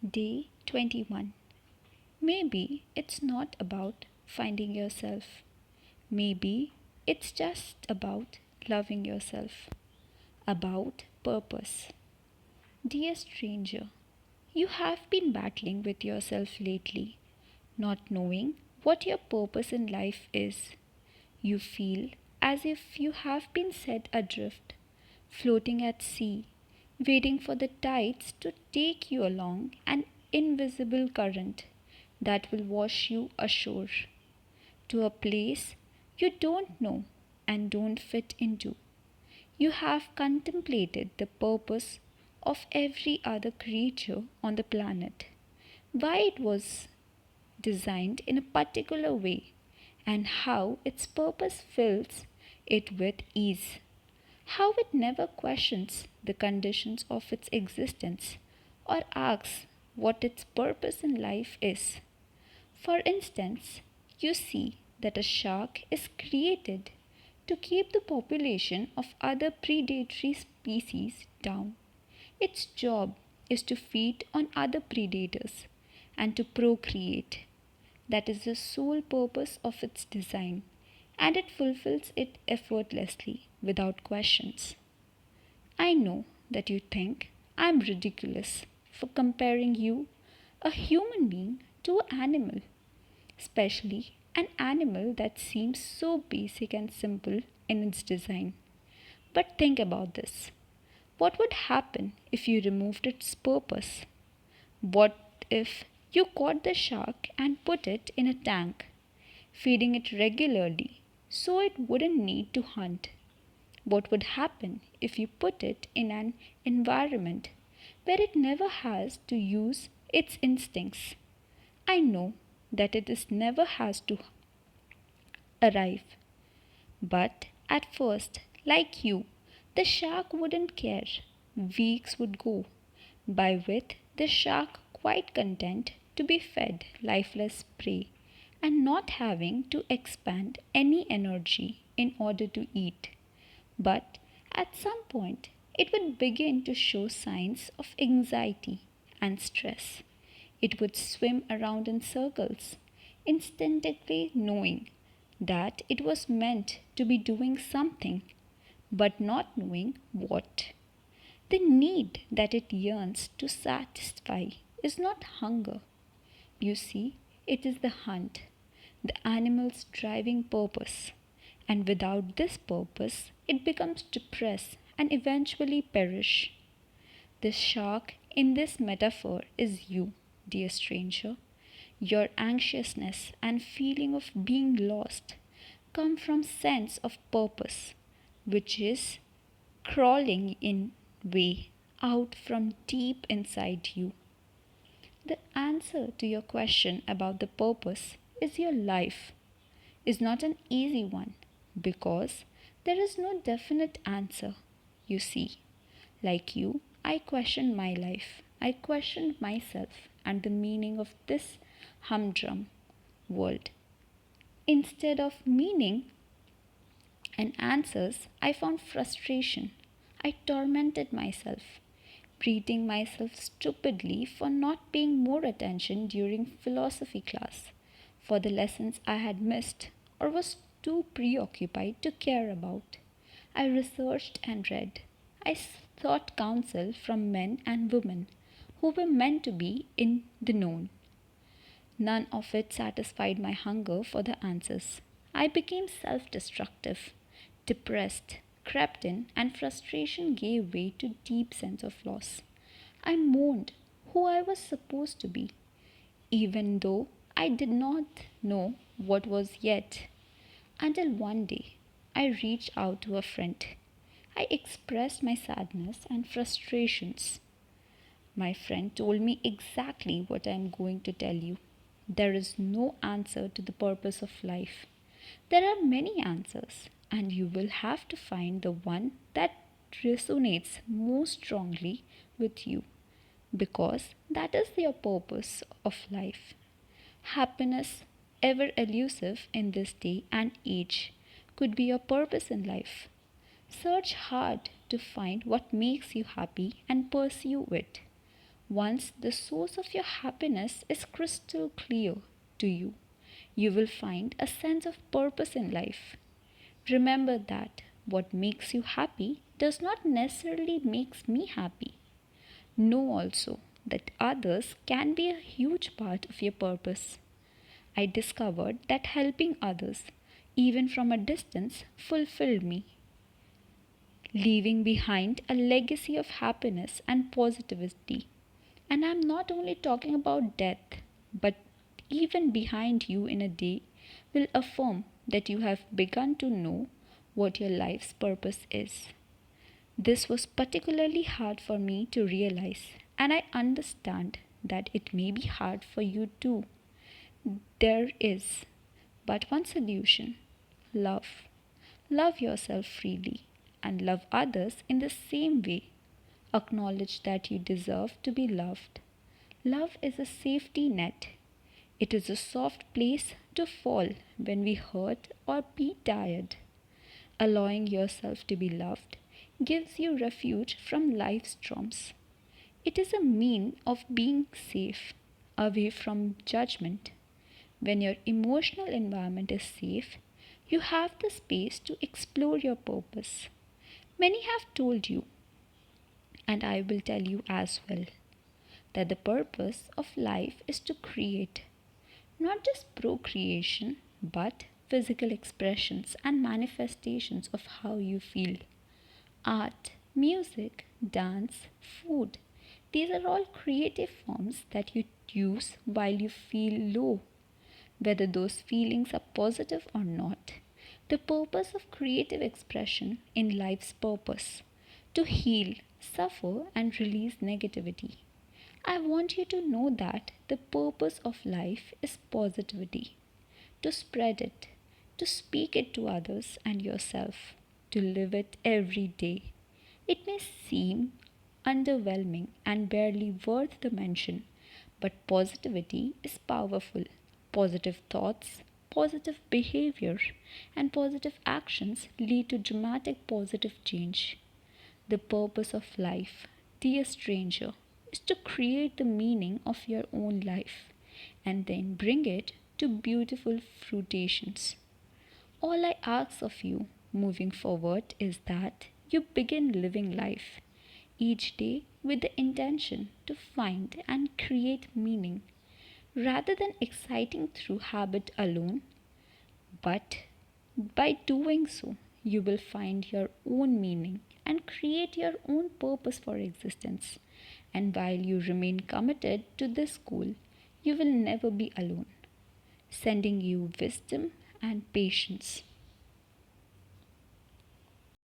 Day 21. Maybe it's not about finding yourself. Maybe it's just about loving yourself. About purpose. Dear stranger, you have been battling with yourself lately, not knowing what your purpose in life is. You feel as if you have been set adrift, floating at sea, waiting for the tides to take you along an invisible current that will wash you ashore to a place you don't know and don't fit into. You have contemplated the purpose of every other creature on the planet, why it was designed in a particular way, and how its purpose fills it with ease. How it never questions the conditions of its existence or asks what its purpose in life is. For instance, you see that a shark is created to keep the population of other predatory species down. Its job is to feed on other predators and to procreate. That is the sole purpose of its design, and it fulfills it effortlessly without questions. I know that you think I am ridiculous for comparing you, a human being, to an animal, especially an animal that seems so basic and simple in its design. But think about this. What would happen if you removed its purpose? What if you caught the shark and put it in a tank, feeding it regularly so it wouldn't need to hunt? What would happen if you put it in an environment where it never has to use its instincts? I know that it is never has to arrive, but at first, like you, the shark wouldn't care. Weeks would go by with the shark quite content to be fed lifeless prey and not having to expend any energy in order to eat. But at some point, it would begin to show signs of anxiety and stress. It would swim around in circles, instinctively knowing that it was meant to be doing something, but not knowing what. The need that it yearns to satisfy is not hunger. You see, it is the hunt, the animal's driving purpose. And without this purpose, it becomes depressed and eventually perish. The shark in this metaphor is you, dear stranger. Your anxiousness and feeling of being lost come from sense of purpose, which is crawling in way out from deep inside you. The answer to your question about the purpose is your life is not an easy one because there is no definite answer. You see, like you, I questioned my life. I questioned myself and the meaning of this humdrum world. Instead of meaning and answers, I found frustration. I tormented myself, beating myself stupidly for not paying more attention during philosophy class, for the lessons I had missed or was too preoccupied to care about. I researched and read. I sought counsel from men and women who were meant to be in the known. None of it satisfied my hunger for the answers. I became self destructive, depressed, crept in, and frustration gave way to deep sense of loss. I mourned who I was supposed to be, even though I did not know what was yet. Until one day, I reached out to a friend. I expressed my sadness and frustrations. My friend told me exactly what I am going to tell you. There is no answer to the purpose of life. There are many answers, and you will have to find the one that resonates most strongly with you because that is your purpose of life. Happiness, ever elusive in this day and age, could be your purpose in life. Search hard to find what makes you happy and pursue it. Once the source of your happiness is crystal clear to you, you will find a sense of purpose in life. Remember that what makes you happy does not necessarily makes me happy. Know also that others can be a huge part of your purpose. I discovered that helping others, even from a distance, fulfilled me, leaving behind a legacy of happiness and positivity. And I'm not only talking about death, but even behind you in a day will affirm that you have begun to know what your life's purpose is. This was particularly hard for me to realize, and I understand that it may be hard for you too. There is but one solution: love. Love yourself freely and love others in the same way. Acknowledge that you deserve to be loved. Love is a safety net. It is a soft place to fall when we hurt or be tired. Allowing yourself to be loved gives you refuge from life's storms. It is a mean of being safe, away from judgment. When your emotional environment is safe, you have the space to explore your purpose. Many have told you, and I will tell you as well, that the purpose of life is to create, not just procreation, but physical expressions and manifestations of how you feel. Art, music, dance, food. These are all creative forms that you use while you feel low, whether those feelings are positive or not. The purpose of creative expression in life's purpose: to heal, suffer, and release negativity. I want you to know that the purpose of life is positivity, to spread it, to speak it to others and yourself, to live it every day. It may seem underwhelming and barely worth the mention, but positivity is powerful. Positive thoughts, positive behavior, and positive actions lead to dramatic positive change. The purpose of life, dear stranger, is to create the meaning of your own life and then bring it to beautiful fruitations. All I ask of you moving forward is that you begin living life each day with the intention to find and create meaning rather than exciting through habit alone. But by doing so, you will find your own meaning and create your own purpose for existence. And while you remain committed to this goal, you will never be alone, sending you wisdom and patience.